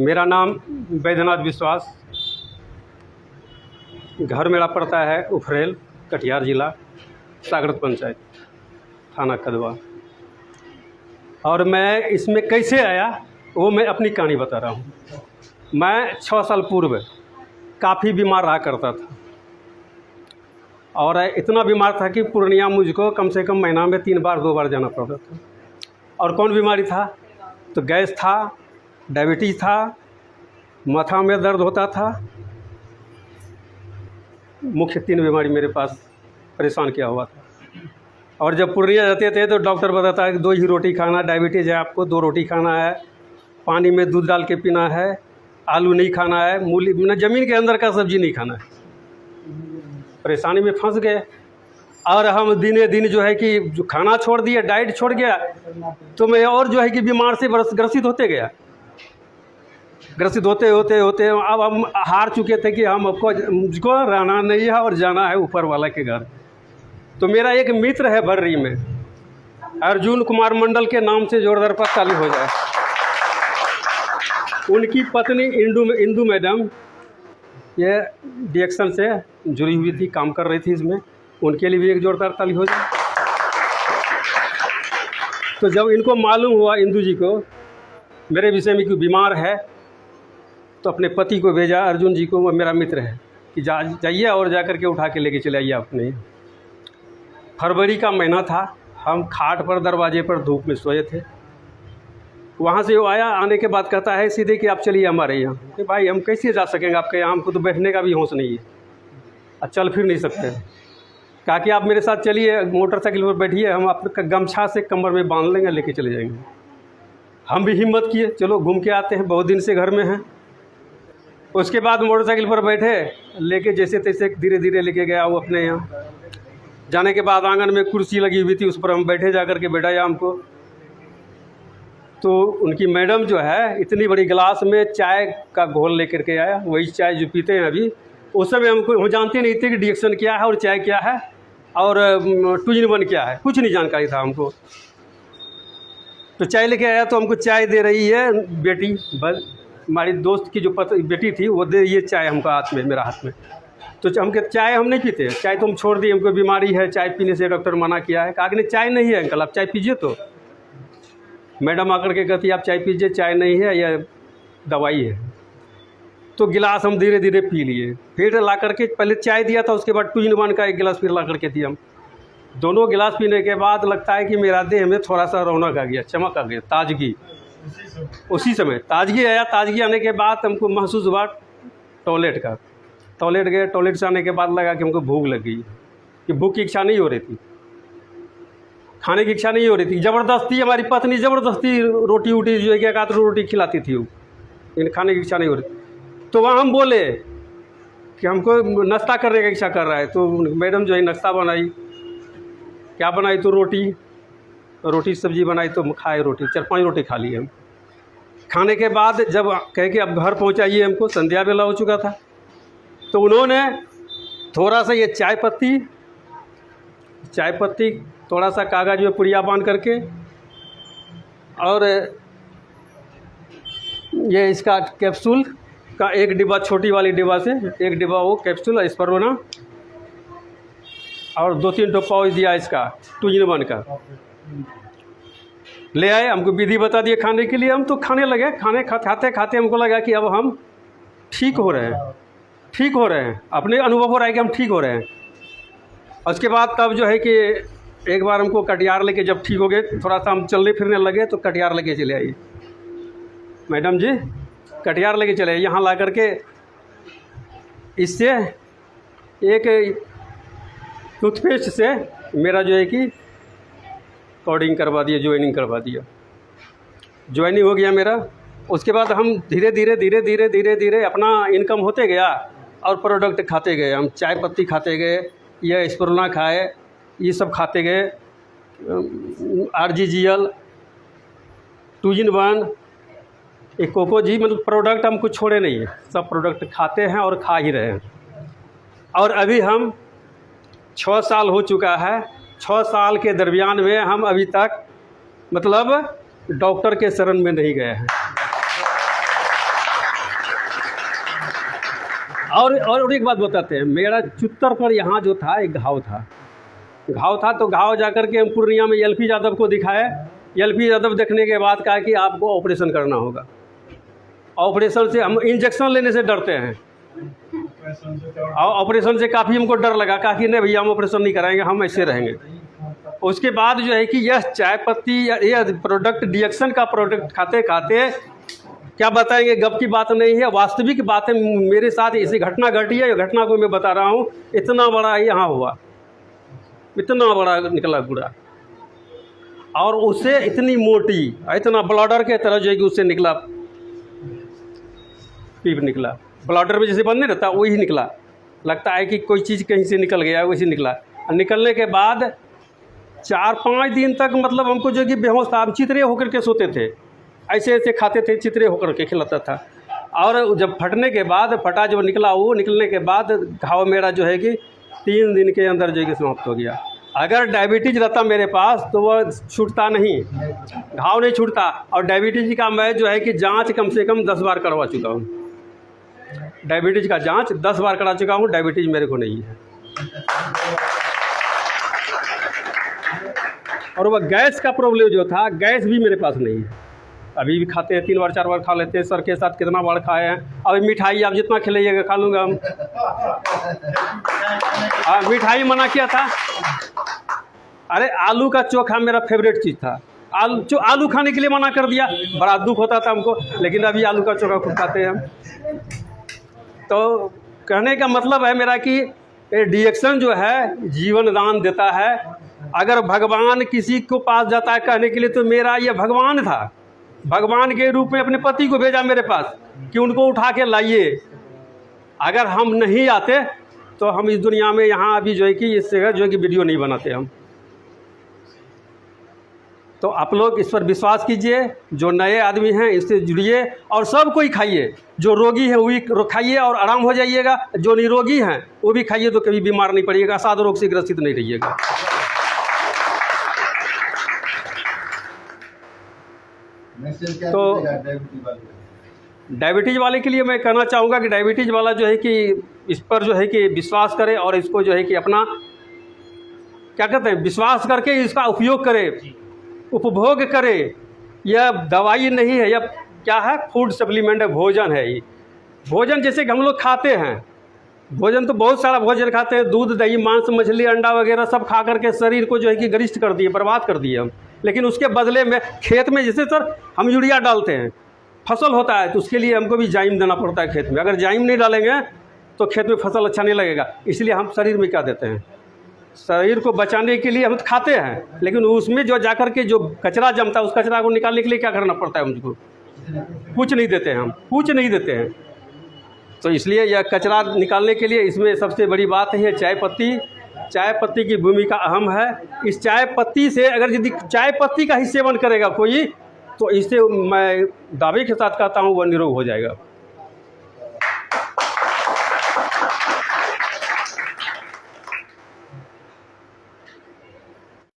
मेरा नाम बैद्यनाथ विश्वास, घर मेरा पड़ता है उफरेल, कटिहार जिला, सागरत पंचायत, थाना कदवा। और मैं इसमें कैसे आया वो मैं अपनी कहानी बता रहा हूँ। मैं 6 साल पूर्व काफ़ी बीमार रहा करता था और इतना बीमार था कि पूर्णिया मुझको कम से कम महीना में 3 बार 2 बार जाना पड़ता था। और कौन बीमारी था? तो गैस था, डायबिटीज़ था, माथा में दर्द होता था। मुख्य 3 बीमारी मेरे पास परेशान किया हुआ था। और जब पूर्णिया जाते थे तो डॉक्टर बताता है कि 2 ही रोटी खाना, डायबिटीज़ है आपको 2 रोटी खाना है, पानी में दूध डाल के पीना है, आलू नहीं खाना है, मूली न ज़मीन के अंदर का सब्ज़ी नहीं खाना है। परेशानी में फंस गए और हम दिने दिन जो है कि जो खाना छोड़ दिया, डाइट छोड़ गया, तो मैं और जो है कि बीमार से ग्रसित होते गया। ग्रसित होते होते होते अब हम हार चुके थे कि हम मुझको रहना नहीं है और जाना है ऊपर वाला के घर। तो मेरा एक मित्र है बर्री में, अर्जुन कुमार मंडल के नाम से जोरदार पर ताली हो जाए। उनकी पत्नी इंदू मैडम ये डिएक्शन से जुड़ी हुई थी, काम कर रही थी इसमें, उनके लिए भी एक जोरदार ताली हो जाए। तो जब इनको मालूम हुआ इंदू जी को मेरे विषय में कि बीमार है, तो अपने पति को भेजा, अर्जुन जी को, वो मेरा मित्र है, कि जाइए और जा कर के उठा के लेके चले आइए अपने। फरवरी का महीना था, हम खाट पर दरवाजे पर धूप में सोए थे। वहाँ से वो आया, आने के बाद कहता है सीधे कि आप चलिए हमारे यहाँ। कि भाई हम कैसे जा सकेंगे आपके यहाँ, हमको तो बैठने का भी होश नहीं है और चल फिर नहीं सकते। कहा कि आप मेरे साथ चलिए, मोटरसाइकिल पर बैठिए, हम आपका गमछा से कमर में बांध लेंगे, लेके चले जाएंगे। हम भी हिम्मत किए, चलो घूम के आते हैं, बहुत दिन से घर में हैं। उसके बाद मोटरसाइकिल पर बैठे, लेके जैसे तैसे धीरे धीरे लेके गया वो अपने यहाँ। जाने के बाद आंगन में कुर्सी लगी हुई थी, उस पर हम बैठे, जा कर के बैठाया हमको। तो उनकी मैडम जो है इतनी बड़ी गिलास में चाय का घोल लेकर के आया, वही चाय जो पीते हैं अभी। उस समय हम जानते नहीं थे कि डिएक्शन क्या है और चाय क्या है और 2 in 1 क्या है, कुछ नहीं जानकारी था हमको। तो चाय लेके आया तो हमको चाय दे रही है बेटी, बस हमारी दोस्त की जो बेटी थी, वो दे ये चाय हमको हाथ में, मेरा हाथ में। तो हम कहते चाय हम नहीं पीते, चाय तो हम छोड़ दिए, हमको बीमारी है, चाय पीने से डॉक्टर मना किया है। कहा कि नहीं चाय नहीं है अंकल, आप चाय पीजिए। तो मैडम आकर के कहती आप चाय पीजिए, चाय नहीं है, यह दवाई है। तो गिलास हम धीरे धीरे पी लिए। फिर ला करके पहले चाय दिया था, उसके बाद 2 in 1 का एक गिलास फिर ला करके दिया। हम दोनों गिलास पीने के बाद लगता है कि मेरा देह में थोड़ा सा रौनक आ गया, चमक आ गया, ताजगी। उसी समय ताजगी आया। ताजगी आने के बाद हमको महसूस हुआ टॉयलेट का। टॉयलेट गए, टॉयलेट से आने के बाद लगा कि हमको भूख लग गई, कि भूख की इच्छा नहीं हो रही थी, खाने की इच्छा नहीं हो रही थी। ज़बरदस्ती हमारी पत्नी ज़बरदस्ती रोटी वोटी जो है कि 1 रोटी खिलाती थी वो, लेकिन खाने की इच्छा नहीं हो रही। तो वहाँ हम बोले कि हमको नाश्ता करने की इच्छा कर रहा है। तो मैडम जो है नाश्ता बनाई, क्या बनाई? तो रोटी सब्जी बनाई, तो खाए रोटी, 4-5 रोटी खा ली हम। खाने के बाद जब कहे कि अब घर पहुँचाइए हमको, संध्या बेला हो चुका था, तो उन्होंने थोड़ा सा ये चाय पत्ती थोड़ा सा कागज़ में पुड़िया बांध करके, और ये इसका कैप्सूल का 1 डिब्बा, छोटी वाली डिब्बा से 1 डिब्बा वो कैप्सूल स्परोना, और 2-3 ठो पाउच दिया इसका 2 in 1 का, ले आए। हमको विधि बता दिए खाने के लिए। हम तो खाने लगे। खाते खाते हमको लगा कि अब हम ठीक हो रहे हैं, अपने अनुभव हो रहा है कि हम ठीक हो रहे हैं। उसके बाद तब जो है कि एक बार हमको कटिहार लेके, जब ठीक हो गए थोड़ा सा हम चलने फिरने लगे, तो कटिहार लेके चले आइए मैडम जी, कटिहार लेके चले। यहाँ ला करके इससे एक टूथपेस्ट से मेरा जो है कि कोडिंग करवा दिया, ज्वाइनिंग करवा दिया, ज्वाइनिंग हो गया मेरा। उसके बाद हम धीरे धीरे अपना इनकम होते गया और प्रोडक्ट खाते गए। हम चाय पत्ती खाते गए, यह स्परुना खाए, ये सब खाते गए, RGGL, 2 in 1, एक कोको जी, मतलब प्रोडक्ट हम कुछ छोड़े नहीं है, सब प्रोडक्ट खाते हैं और खा ही रहे हैं। और अभी हम 6 साल हो चुका है। 6 साल के दरमियान में हम अभी तक मतलब डॉक्टर के शरण में नहीं गए हैं। और एक बात बताते हैं, मेरा चुत्तर पर यहाँ जो था एक घाव था तो घाव जाकर के हम पूर्णिया में एलपी यादव को दिखाए। एलपी यादव देखने के बाद कहा कि आपको ऑपरेशन करना होगा। ऑपरेशन से हम इंजेक्शन लेने से डरते हैं, और ऑपरेशन से काफ़ी हमको डर लगा। कहा कि नहीं भैया हम ऑपरेशन नहीं कराएंगे, हम ऐसे रहेंगे। उसके बाद जो है कि यह चाय पत्ती यह प्रोडक्ट डिएक्शन का प्रोडक्ट खाते खाते क्या बताएंगे, गप की बात नहीं है, वास्तविक बात है। मेरे साथ ऐसी घटना घटी है, घटना को मैं बता रहा हूँ। इतना बड़ा यहाँ हुआ, इतना बड़ा निकला कूड़ा, और उससे इतनी मोटी, इतना ब्लॉडर के तरह जो है कि उससे निकला पीप निकला। ब्लॉडर में जैसे बंद नहीं रहता वही निकला, लगता है कि कोई चीज़ कहीं से निकल गया, वैसे निकला। निकलने के बाद 4-5 दिन तक मतलब हमको जो कि बेहोश था, हम चितरे होकर के सोते थे, ऐसे ऐसे खाते थे, चितरे होकर के खिलाता था। और जब फटने के बाद फटा जब निकला, वो निकलने के बाद घाव मेरा जो है कि 3 दिन के अंदर जो है कि समाप्त हो गया। अगर डायबिटीज़ रहता मेरे पास तो वह छूटता नहीं, घाव नहीं छूटता। और डायबिटीज़ का मैं जो है कि जांच कम से कम 10 बार करवा चुका हूँ। डायबिटीज़ का जांच 10 बार करा चुका हूँ, डायबिटीज़ मेरे को नहीं है। और वह गैस का प्रॉब्लम जो था, गैस भी मेरे पास नहीं है। अभी भी खाते हैं, 3 बार 4 बार खा लेते हैं। सर के साथ कितना बार खाए हैं। अभी मिठाई आप जितना खिलाइएगा खा लूँगा हम। मिठाई मना किया था। अरे आलू का चोखा मेरा फेवरेट चीज़ था। आलू खाने के लिए मना कर दिया, बड़ा दुख होता था हमको। लेकिन अभी आलू का चोखा खूब खाते हैं हम। तो कहने का मतलब है मेरा कि डिएक्शन जो है जीवन दान देता है। अगर भगवान किसी को पास जाता है कहने के लिए, तो मेरा ये भगवान था। भगवान के रूप में अपने पति को भेजा मेरे पास कि उनको उठा के लाइए। अगर हम नहीं आते तो हम इस दुनिया में यहाँ अभी जो है कि इस जगह जो है कि वीडियो नहीं बनाते हम। तो आप लोग इस पर विश्वास कीजिए, जो नए आदमी हैं इससे जुड़िए और सब कोई खाइए। जो रोगी है वो भी खाइए और आराम हो जाइएगा, जो निरोगी हैं वो भी खाइए तो कभी बीमार नहीं पड़िएगा, असाध रोग से ग्रसित नहीं रहिएगा। तो डायबिटीज़ वाले के लिए मैं कहना चाहूँगा कि डायबिटीज़ वाला जो है कि इस पर जो है कि विश्वास करे और इसको जो है कि अपना क्या कहते हैं, विश्वास करके इसका उपयोग करे, उपभोग करे। यह दवाई नहीं है, यह क्या है, फूड सप्लीमेंट है, भोजन है। ये भोजन जैसे कि हम लोग खाते हैं, भोजन तो बहुत सारा भोजन खाते हैं, दूध दही मांस मछली अंडा वगैरह सब खा करके शरीर को जो है कि गरिष्ठ कर दिए, बर्बाद कर दिए हम। लेकिन उसके बदले में खेत में जैसे सर हम यूरिया डालते हैं, फसल होता है तो उसके लिए हमको भी जाइम देना पड़ता है खेत में। अगर जाइम नहीं डालेंगे तो खेत में फसल अच्छा नहीं लगेगा। इसलिए हम शरीर में क्या देते हैं, शरीर को बचाने के लिए हम तो खाते हैं, लेकिन उसमें जो जाकर के जो कचरा जमता है उस कचरा को निकालने के लिए क्या करना पड़ता है हमको, कुछ नहीं देते हैं हम, कुछ नहीं देते हैं। तो इसलिए यह कचरा निकालने के लिए इसमें सबसे बड़ी बात है चाय पत्ती। चाय पत्ती की भूमिका अहम है। इस चाय पत्ती से अगर यदि चाय पत्ती का ही सेवन करेगा कोई, तो इससे मैं दावे के साथ कहता हूँ वह निरोग हो जाएगा।